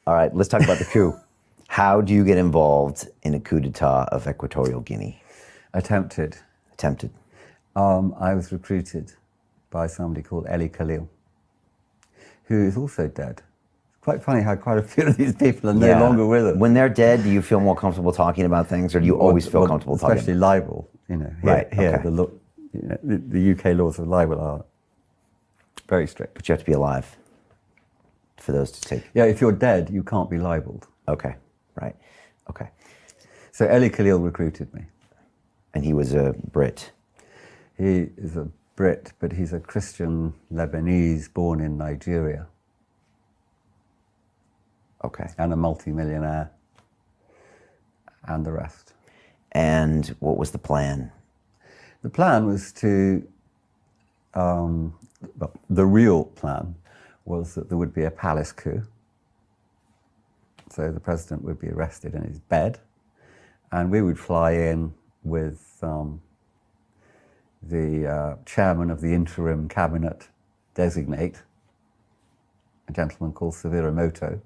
All right, let's talk about the coup. How do you get involved in a coup d'etat of Equatorial Guinea? Attempted. I was recruited by somebody called Eli Khalil, who is also dead. It's quite funny how quite a few of these people are no longer with us. When they're dead, do you feel more comfortable talking about things, or do you always feel comfortable talking? Especially libel, the UK laws of libel are very strict. But you have to be alive for those to take. Yeah, if you're dead, you can't be libeled. Okay, right, okay. So Eli Khalil recruited me. And he was a Brit. He is a Brit, but he's a Christian Lebanese born in Nigeria. Okay. And a multi-millionaire, and the rest. And what was the plan? The plan was to, the real plan was that there would be a palace coup. So the president would be arrested in his bed, and we would fly in with the chairman of the interim cabinet designate, a gentleman called Severamoto,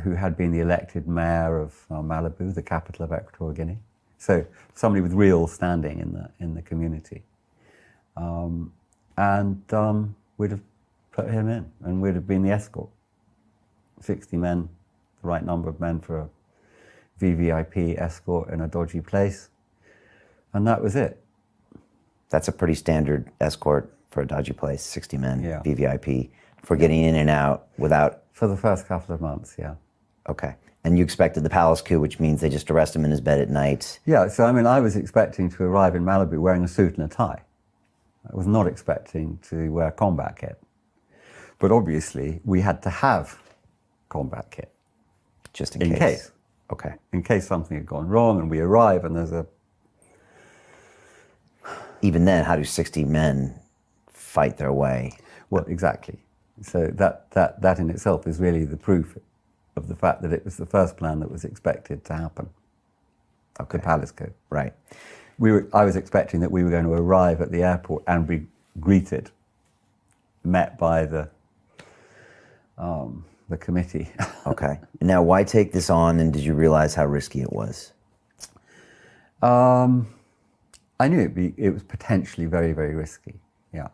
who had been the elected mayor of Malibu, the capital of Equatorial Guinea. So somebody with real standing in the community. We'd have put him in, and we'd have been the escort. 60 men, the right number of men for a VVIP escort in a dodgy place. And that was it. That's a pretty standard escort for a dodgy place, 60 men, yeah. VVIP, for getting in and out without... For the first couple of months, yeah. Okay. And you expected the palace coup, which means they just arrest him in his bed at night. Yeah, so I mean, I was expecting to arrive in Malibu wearing a suit and a tie. I was not expecting to wear combat kit. But obviously, we had to have combat kit. Just in case. Okay. In case something had gone wrong and we arrive and there's a... Even then, how do 60 men fight their way? Well, exactly. So that in itself is really the proof of the fact that it was the first plan that was expected to happen. Okay. The palace coup. Right. I was expecting that we were going to arrive at the airport and be greeted, met by the committee. Okay. Now, why take this on, and did you realize how risky it was? I knew it was potentially very, very risky, yeah.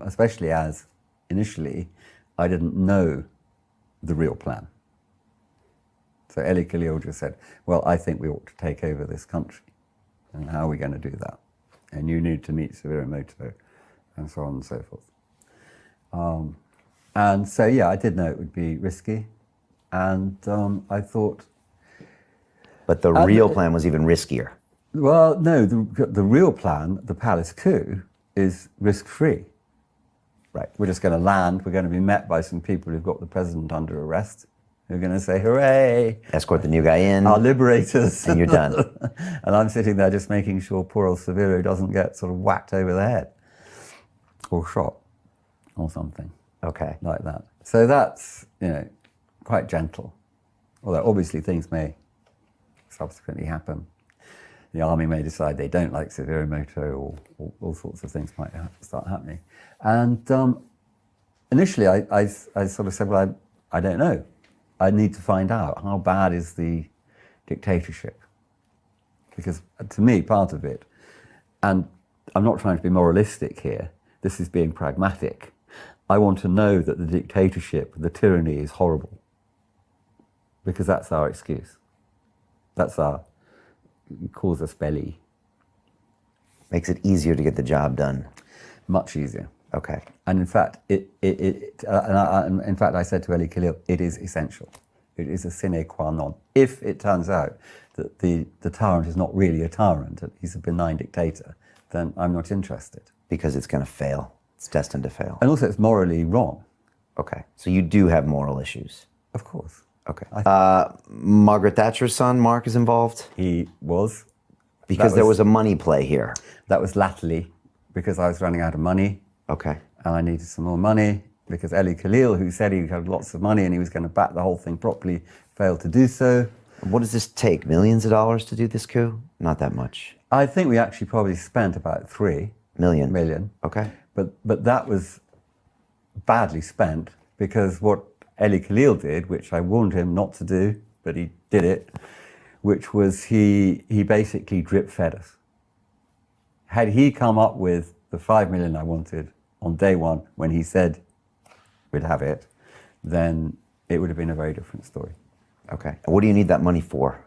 Especially as, initially, I didn't know the real plan. So Eli Khalil just said, well, I think we ought to take over this country. And how are we going to do that? And you need to meet Severamoto, and so on and so forth. And so, yeah, I did know it would be risky. And I thought... But the real plan was even riskier. Well, no, the real plan, the palace coup, is risk-free. Right. We're just going to land, we're going to be met by some people who've got the president under arrest, who are going to say, hooray! Escort the new guy in. Our liberators. And you're done. And I'm sitting there just making sure poor old Severo doesn't get sort of whacked over the head. Or shot. Or something. Okay. Like that. So that's, quite gentle. Although obviously things may subsequently happen. The army may decide they don't like Severamoto, or all sorts of things might start happening. And initially I sort of said, well, I don't know. I need to find out how bad is the dictatorship. Because to me, part of it, and I'm not trying to be moralistic here, this is being pragmatic. I want to know that the dictatorship, the tyranny is horrible. Because that's our excuse. That's our casus belli. Makes it easier to get the job done. Much easier. Okay. And in fact, I said to Eli Khalil, it is essential. It is a sine qua non. If it turns out that the tyrant is not really a tyrant, that he's a benign dictator, then I'm not interested. Because it's going to fail. It's destined to fail. And also it's morally wrong. Okay. So you do have moral issues. Of course. Okay. Margaret Thatcher's son, Mark, is involved? He was. Because there was a money play here. That was latterly, because I was running out of money. Okay. And I needed some more money, because Eli Khalil, who said he had lots of money and he was going to back the whole thing properly, failed to do so. What does this take? Millions of dollars to do this coup? Not that much. I think we actually probably spent about $3 million. Okay. But that was badly spent, because what Eli Khalil did, which I warned him not to do, but he did it, which was he basically drip fed us. Had he come up with the 5 million I wanted on day one when he said we'd have it, then it would have been a very different story. Okay. And what do you need that money for?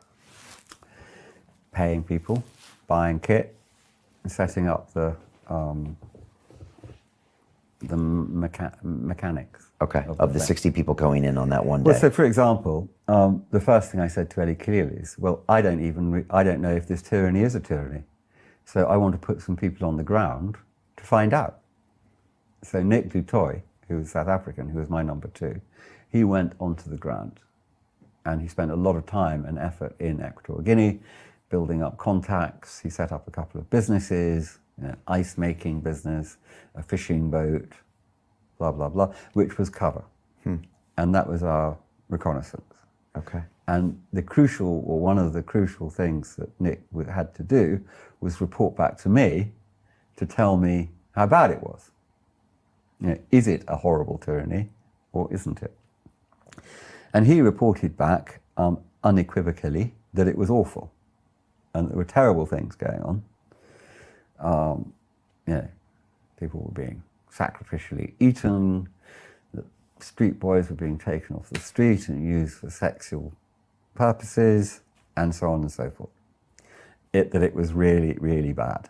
Paying people, buying kit, and setting up the mechanics. Okay. Of the thing. 60 people going in on that one day. Well, so for example, the first thing I said to Eli Khalil is, well, I don't know if this tyranny is a tyranny. So I want to put some people on the ground to find out. So Nick Dutoy, who was South African, who was my number 2, he went onto the ground and he spent a lot of time and effort in Equatorial Guinea, building up contacts. He set up a couple of businesses, ice making business, a fishing boat, blah, blah, blah, which was cover. And that was our reconnaissance. Okay. And one of the crucial things that Nick had to do was report back to me to tell me how bad it was. Is it a horrible tyranny or isn't it? And he reported back unequivocally that it was awful and there were terrible things going on. People were being sacrificially eaten, the street boys were being taken off the street and used for sexual purposes, and so on and so forth. That it was really, really bad.